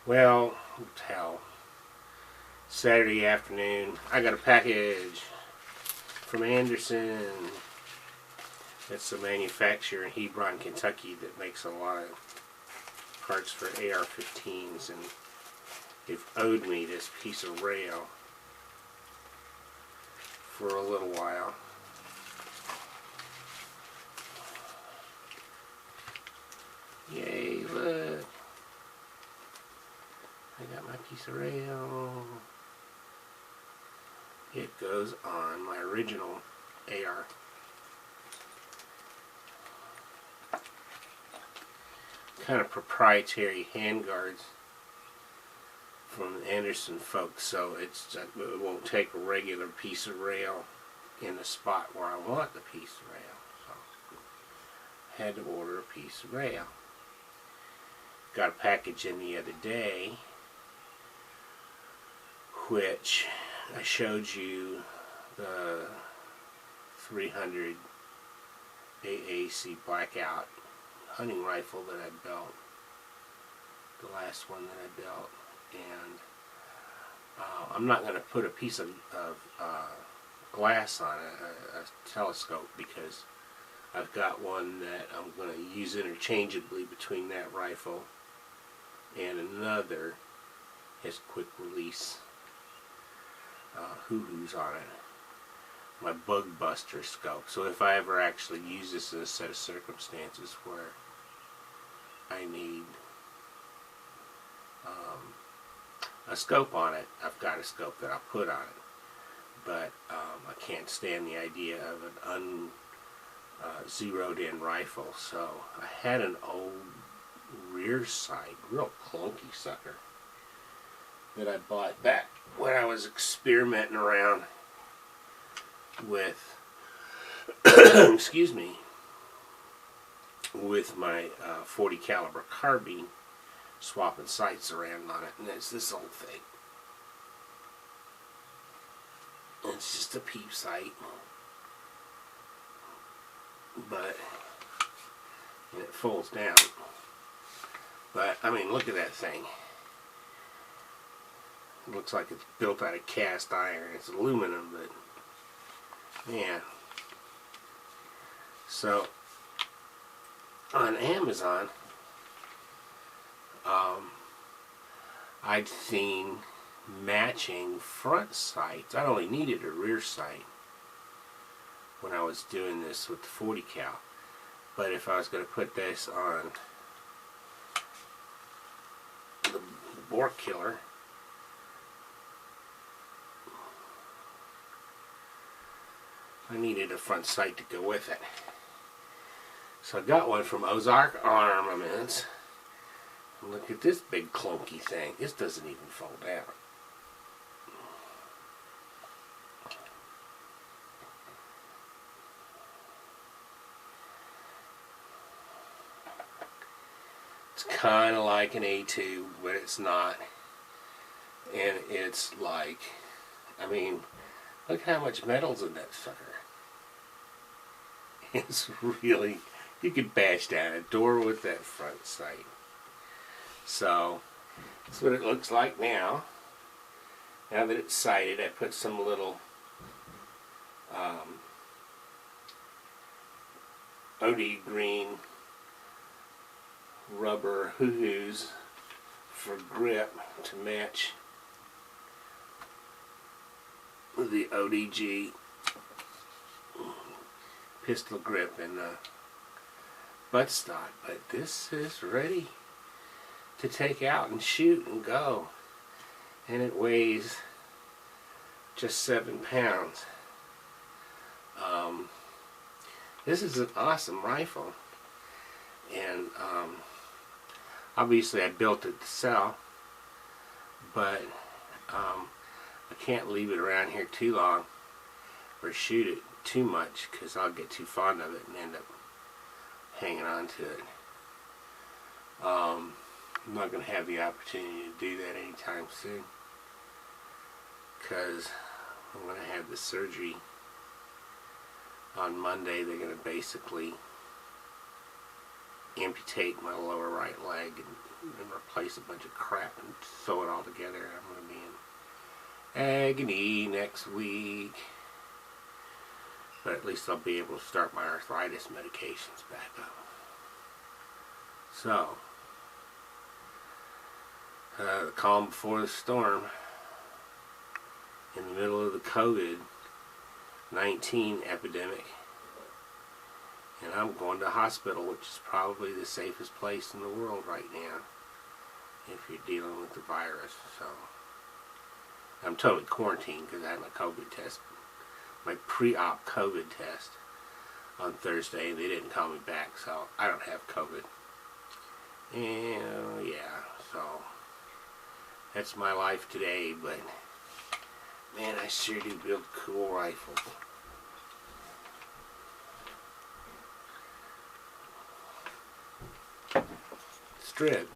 Well, hell, Saturday afternoon, I got a package from Anderson. It's a manufacturer in Hebron, Kentucky that makes a lot of parts for AR-15s, and they've owed me this piece of rail for a little while. Yay, look. I got my piece of rail. It goes on my original AR. Kind of proprietary handguards from the Anderson folks, so it won't take a regular piece of rail in the spot where I want the piece of rail. So I had to order a piece of rail. Got a package in the other day, which I showed you the 300 AAC Blackout hunting rifle that I built, the last one that I built, and I'm not going to put a piece of glass on it, a telescope, because I've got one that I'm going to use interchangeably between that rifle and another has quick release hoo-hoos on it, my bug buster scope. So if I ever actually use this in a set of circumstances where I need a scope on it, I've got a scope that I'll put on it. But I can't stand the idea of an zeroed in rifle, so I had an old rear sight, real clunky sucker, that I bought back when I was experimenting around with excuse me, with my 40 caliber carbine, swapping sights around on it, and it's this old thing. It's just a peep sight, but and it folds down. But I mean, look at that thing. It looks like it's built out of cast iron. It's aluminum, but yeah. So on Amazon, I'd seen matching front sights. I only needed a rear sight when I was doing this with the 40 cal. But if I was going to put this on the boar killer, I needed a front sight to go with it. So I got one from Ozark Armaments. And look at this big clunky thing. This doesn't even fold down. It's kind of like an A2, but it's not. And it's like, I mean, look how much metal's in that sucker. It's really, you could bash down a door with that front sight. So, that's what it looks like now. Now that it's sighted, I put some little OD green rubber hoo-hoos for grip to match the ODG pistol grip and buttstock. But this is ready to take out and shoot and go, and it weighs just 7 pounds. This is an awesome rifle, and obviously I built it to sell, but I can't leave it around here too long or shoot it too much, because I'll get too fond of it and end up hanging on to it. I'm not going to have the opportunity to do that anytime soon, because I'm going to have the surgery on Monday. They're going to basically amputate my lower right leg and replace a bunch of crap and sew it all together. I'm going to be in agony next week. But at least I'll be able to start my arthritis medications back up. So, the calm before the storm. In the middle of the COVID-19 epidemic. And I'm going to the hospital, which is probably the safest place in the world right now if you're dealing with the virus. So I'm totally quarantined because I had my COVID test, my pre-op COVID test on Thursday, and they didn't call me back, so I don't have COVID. And yeah, so that's my life today. But man, I sure do build cool rifles. Strip.